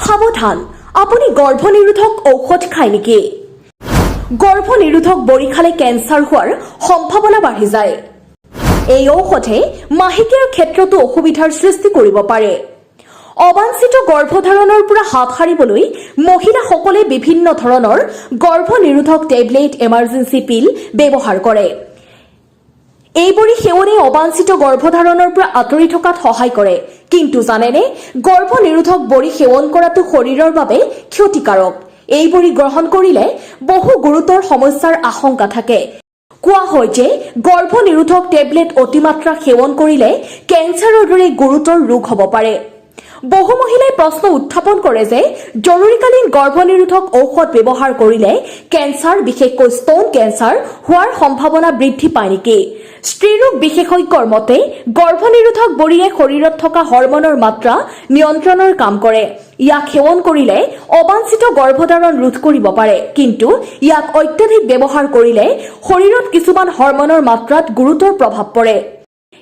সাৱধান, আপুনি গৰ্ভনিৰোধক ঔষধ খায় নেকি? গৰ্ভনিৰোধক বড়ি খালে কেঞ্চাৰ হোৱাৰ সম্ভাৱনা বাঢ়ি যায়। এই ঔষধে মাহেকীয়াৰ ক্ষেত্ৰতো অসুবিধাৰ সৃষ্টি কৰিব পাৰে। অবাঞ্ছিত গৰ্ভধাৰণৰ পৰা হাত সাৰিবলৈ মহিলাসকলে বিভিন্ন ধৰণৰ গৰ্ভনিৰোধক টেবলেট, এমাৰ্জেঞ্চি পিল ব্যৱহাৰ কৰে। এই বড়ি সেৱনে অবাঞ্ছিত গৰ্ভধাৰণৰ পৰা আঁতৰি থকাত সহায় কৰে। কিন্তু জানেনে, গৰ্ভনিৰোধক বড়ি সেৱন কৰাটো শৰীৰৰ বাবে ক্ষতিকাৰক। এই বড়ি গ্ৰহণ কৰিলে বহু গুৰুতৰ সমস্যাৰ আশংকা থাকে। কোৱা হয় যে গৰ্ভনিৰোধক টেবলেট অতিমাত্ৰা সেৱন কৰিলে কেঞ্চাৰৰ দৰে গুৰুতৰ ৰোগ হ'ব পাৰে। বহু মহিলাই প্ৰশ্ন উত্থাপন কৰে যে জৰুৰীকালীন গৰ্ভনিৰোধক ঔষধ ব্যৱহাৰ কৰিলে কেঞ্চাৰ, বিশেষকৈ স্তন কেঞ্চাৰ হোৱাৰ সম্ভাৱনা বৃদ্ধি পায় নেকি? স্ত্ৰীৰোগ বিশেষজ্ঞৰ মতে গৰ্ভনিৰোধক বড়িয়ে শৰীৰত থকা হৰমনৰ মাত্ৰা নিয়ন্ত্ৰণৰ কাম কৰে। ইয়াক সেৱন কৰিলে অবাঞ্ছিত গৰ্ভধাৰণ ৰোধ কৰিব পাৰে, কিন্তু ইয়াক অত্যাধিক ব্যৱহাৰ কৰিলে শৰীৰত কিছুমান হৰমনৰ মাত্ৰাত গুৰুতৰ প্ৰভাৱ পৰে।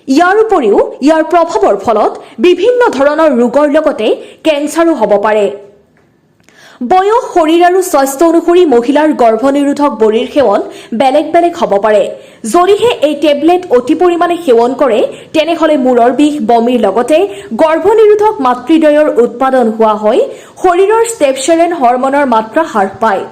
ইয়াৰ উপৰিও ইয়াৰ প্ৰভাৱৰ ফলত বিভিন্ন ধৰণৰ ৰোগৰ লগতে কেঞ্চাৰো হ'ব পাৰে। বয়স, শৰীৰ আৰু স্বাস্থ্য অনুসৰি মহিলাৰ গৰ্ভনিৰোধক বড়িৰ সেৱন বেলেগ বেলেগ হ'ব পাৰে। যদিহে এই টেবলেট অতি পৰিমাণে সেৱন কৰে তেনেহ'লে মূৰৰ বিষ, বমিৰ লগতে গৰ্ভনিৰোধক মাতৃদ্বয়ৰ উৎপাদন হোৱা হয়। শৰীৰৰ ষ্টেপচেৰেন হৰমনৰ মাত্ৰা হ্ৰাস পায়।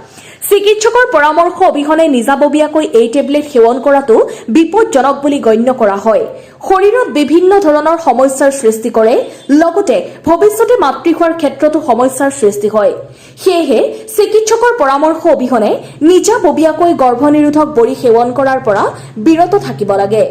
চিকিৎসকৰ পৰামৰ্শ অবিহনে নিজাববীয়াকৈ এই টেবলেট সেৱন কৰাটো বিপদজনক বুলি গণ্য কৰা হয়। শৰীৰত বিভিন্ন ধৰণৰ সমস্যাৰ সৃষ্টি কৰে, লগতে ভৱিষ্যতে মাতৃ হোৱাৰ ক্ষেত্ৰতো সমস্যাৰ সৃষ্টি হয়। সেয়েহে চিকিৎসকৰ পৰামৰ্শ অবিহনে নিজাববীয়াকৈ গৰ্ভনিৰোধক বড়ি সেৱন কৰাৰ পৰা বিৰত থাকিব লাগে।